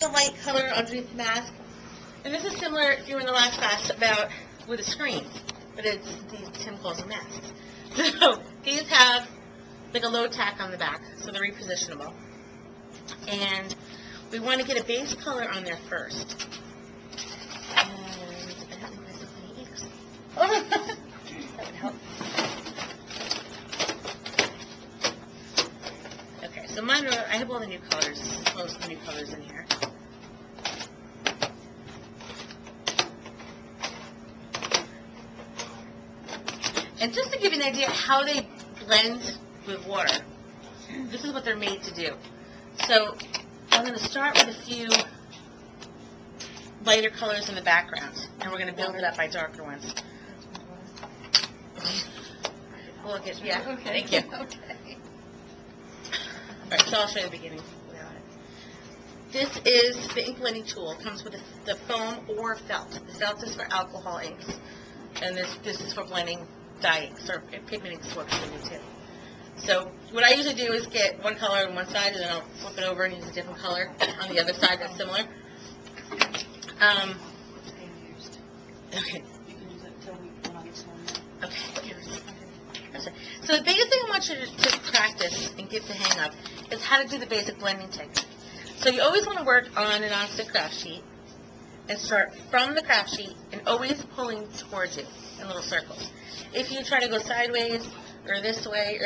The light color underneath the mask. And this is similar, if you were in the last class, about with a screen. But it's, Tim calls them masks. So these have like a low tack on the back, so they're repositionable. And we want to get a base color on there first. And I don't think myself any inks. Oh, that would help. Okay, so mine are, I have all the new colors, most of the new colors in here. And just to give you an idea how they blend with water, this is what they're made to do. So I'm going to start with a few lighter colors in the background, and we're going to build it up by darker ones. Look at, yeah, okay. Thank you. Okay. All right, so I'll show you the beginning without it. This is the ink blending tool. It comes with the foam or felt. The felt is for alcohol inks, and this is for blending dye inks, or pigment inks works for me too. So what I usually do is get one color on one side, and then I'll flip it over and use a different color on the other side that's similar. Okay. Okay. So the biggest thing I want you to practice and get the hang of is how to do the basic blending technique. So you always want to work on an nonstick craft sheet and start from the craft sheet and always pulling towards you in little circles. If you try to go sideways or this way,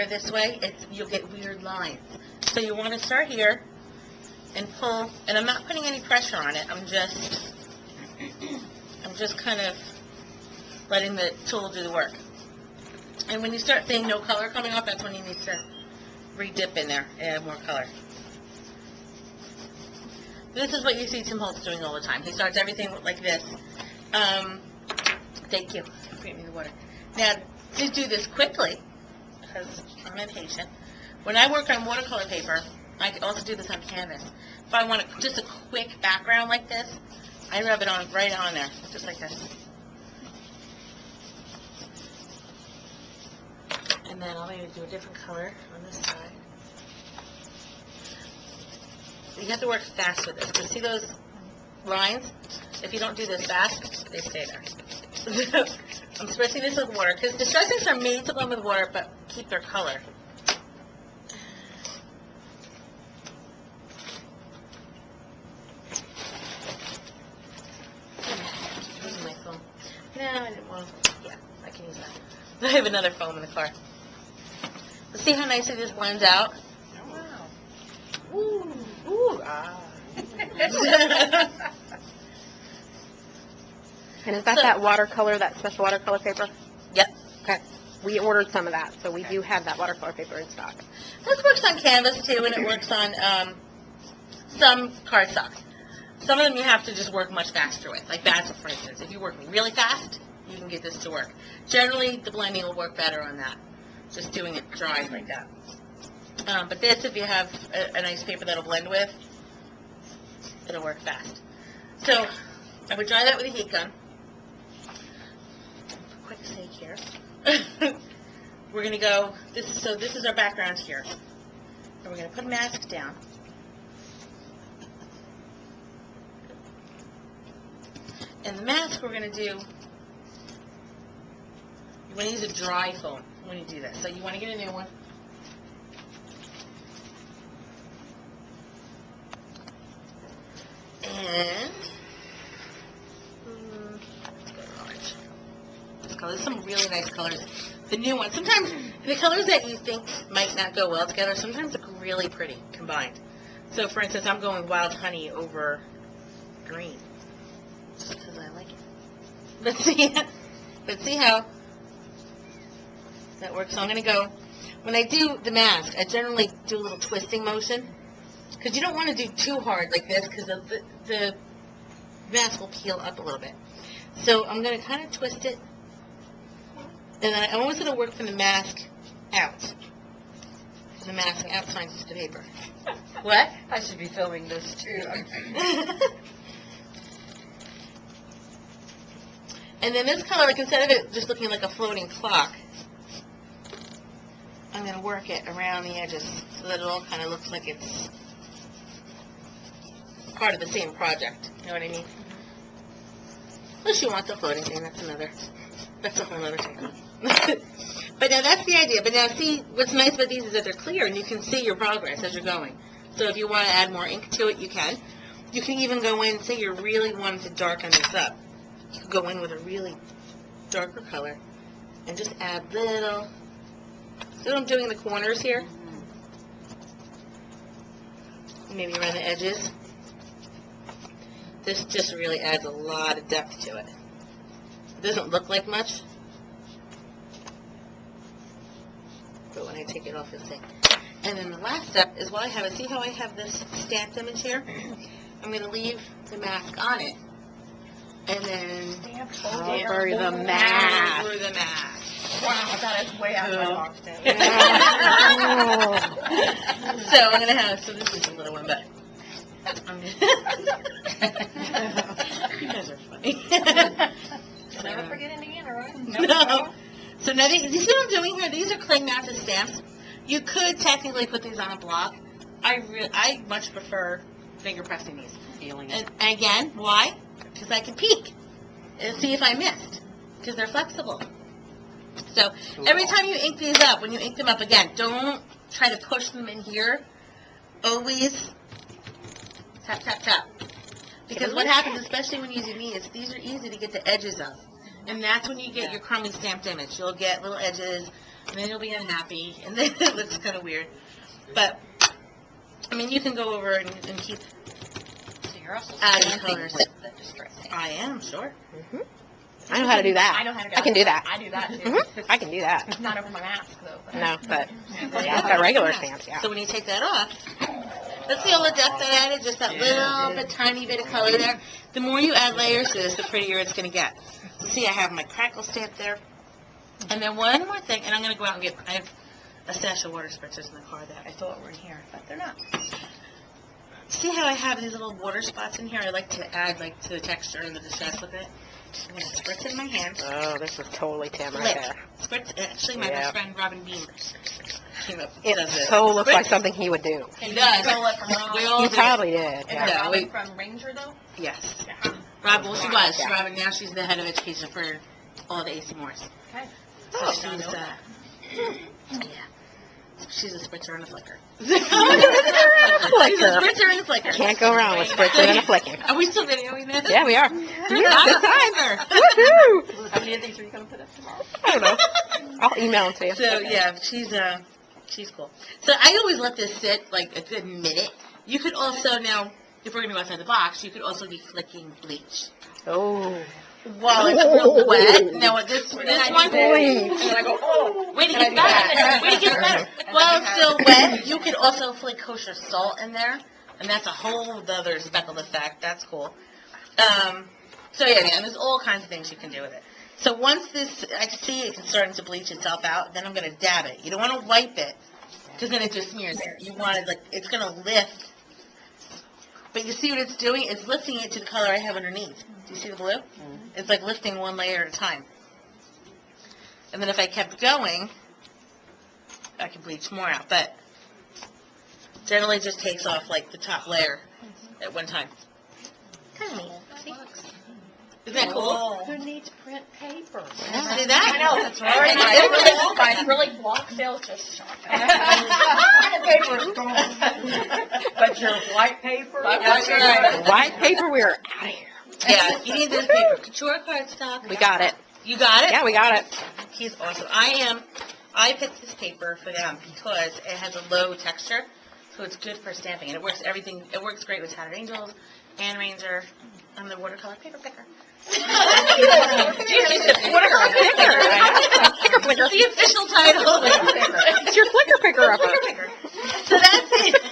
you'll get weird lines. So you want to start here and pull, and I'm not putting any pressure on it. I'm just kind of letting the tool do the work. And when you start seeing no color coming off, that's when you need to re-dip in there and add more color. This is what you see Tim Holtz doing all the time. He starts everything like this. Thank you. Bring me the water. Now, to do this quickly, because I'm impatient, when I work on watercolor paper, I can also do this on canvas. If I want just a quick background like this, I rub it on right on there, just like this. And then I'll maybe do a different color on this side. You have to work fast with this, because see those lines? If you don't do this fast, they stay there. I'm stressing this with water, because the stressings are made to blend with water, but keep their color. Using my foam. No, I didn't want to. Yeah, I can use that. I have another foam in the car. Let's see how nicely this blends out. Oh, wow. Ooh, ooh, ah. And is that watercolor, that special watercolor paper? Yep. Okay. We ordered some of that, so we do have that watercolor paper in stock. This works on canvas too, and it works on some cardstock. Some of them you have to just work much faster with. Like that, for instance. If you're working really fast, you can get this to work. Generally, the blending will work better on that. Just doing it dry like that. But this, if you have a nice paper that'll blend with, it'll work fast. So I would dry that with a heat gun. For quick sake here. We're going to go, this is our background here. And we're going to put a mask down. And the mask we're going to do, you want to use a dry foam when you do this. So you want to get a new one. And let's go orange. There's some really nice colors. The new ones. Sometimes the colors that you think might not go well together, sometimes look really pretty combined. So for instance, I'm going wild honey over green. Just because I like it. Let's see how that works. So I'm going to go, when I do the mask, I generally do a little twisting motion. Because you don't want to do too hard like this, because the mask will peel up a little bit. So I'm going to kind of twist it. And I'm always going to work from the mask out. From the mask outside the paper. What? I should be filming this too. And then this color, like instead of it just looking like a floating clock, I'm going to work it around the edges so that it all kind of looks like it's part of the same project. You know what I mean? Unless you want the floating thing, that's a whole other technique. But now that's the idea. But now see, what's nice about these is that they're clear and you can see your progress as you're going. So if you want to add more ink to it, you can. You can even go in, say you really wanted to darken this up. You could go in with a really darker color and just add little, see what I'm doing in the corners here? Maybe around the edges. This just really adds a lot of depth to it. It doesn't look like much, but when I take it off, you'll see. And then the last step is while I have it, see how I have this stamped image here? I'm going to leave the mask on it. And then Over the mask. Over the mask. Wow, that is way out of my box. So I'm going to have, so this is a little one, but I'm you guys are funny. Never forget Indiana, right? No. So now, you see what I'm doing here? These are clay mounted stamps. You could technically put these on a block. I much prefer finger pressing these. Feeling And again, why? Because I can peek and see if I missed. Because they're flexible. So every time you ink these up, when you ink them up again, don't try to push them in here. Always tap, tap, tap. Because what happens, especially when using these are easy to get the edges of. And that's when you get your crummy stamped image. You'll get little edges, and then you'll be unhappy, and then it looks kind of weird. But, I mean, you can go over and keep So you're also adding stamping colors. with the distress ink. I am, sure. I know how to do that. I know how to do I can do that. I do that, too. I can do that. Not over my mask, though. But. No, but yeah, I've got regular stamps, yeah. So when you take that off, let's see all the depth I added, just that little bit, tiny bit of color there. The more you add layers to this, the prettier it's going to get. So see, I have my crackle stamp there. And then one more thing, and I'm going to go out and get, I have a stash of water spritzers in the car that I thought were in here, but they're not. See how I have these little water spots in here? I like to add, like, to the texture and the distress with it. I'm going to spritz it in my hand. Oh, this is totally Tim right Lick. there. Spritz, actually, my Yeah. best friend, Robin Bean, came up It does it. so looks like Spritz. something he would do. He does. Stole it from Rob. We all He do. probably did. Is Yeah. that Yeah, Robin we- from Ranger, though? Yes. Yeah. Robin, well, she was. Yeah. Robin, now she's the head of education for all the AC Moores. Okay. So Oh, she's, I know that. yeah. She's a spritzer and a flicker. She's Flicker. a spritzer and a flicker. Can't go wrong with spritzing and a flicking. Are we still videoing this? Yeah, we are. Not This a time. flicker. Woohoo! How many of these are you going to put up tomorrow? I don't know. I'll email them to you. So, yeah, she's cool. So I always let this sit, like, a good minute. You could also now, if we're going to go outside the box, you could also be flicking bleach. Oh. While it's real wet. Now, this one... Bleach. And then I go, oh! Way to And I get do better. that. Way to get better. While it's still wet, you could also flick kosher salt in there, and that's a whole other speckled effect. That's cool. So yeah, and there's all kinds of things you can do with it. So once this, I see it's starting to bleach itself out, then I'm going to dab it. You don't want to wipe it, because then it just smears there. You want it, like, it's going to lift. But you see what it's doing? It's lifting it to the color I have underneath. Do you see the blue? It's like lifting one layer at a time. And then if I kept going, I could bleach more out. But generally just takes off like the top layer at one time. Kind of neat. See? Isn't that cool? Who needs print paper? Yeah. See that? I know, that's right. right. My acrylic block sales just shot. Paper's gone. But your white paper? That's right. White paper, we're out of here. Yeah, you need this paper. Couture cardstock. We got it. You got it? Yeah, we got it. He's awesome. I picked this paper for them because it has a low texture, so it's good for stamping. And it works great with Tattered Angels and Ranger. I'm the watercolor paper picker. Watercolor picker. Flicker flicker. The official title. It's your flicker picker upper. Flicker picker. So that's it.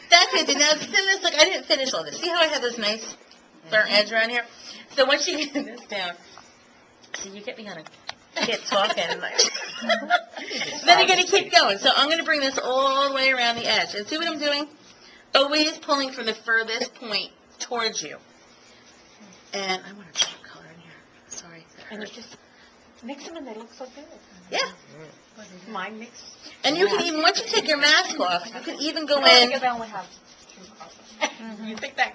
That's it. And now then it's like I didn't finish all this. See how I have this nice burnt edge around here? So once you get this down, see, you get me on a get talking. Like, then you're going to keep going. So I'm going to bring this all the way around the edge. And see what I'm doing? Always pulling from the furthest point towards you. And I want a dark color in here. Sorry. And you just mix them and they look so good. Yeah. Mine mix. And you can even, once you take your mask off, you can even go Oh, in. because I only have two colors. You think that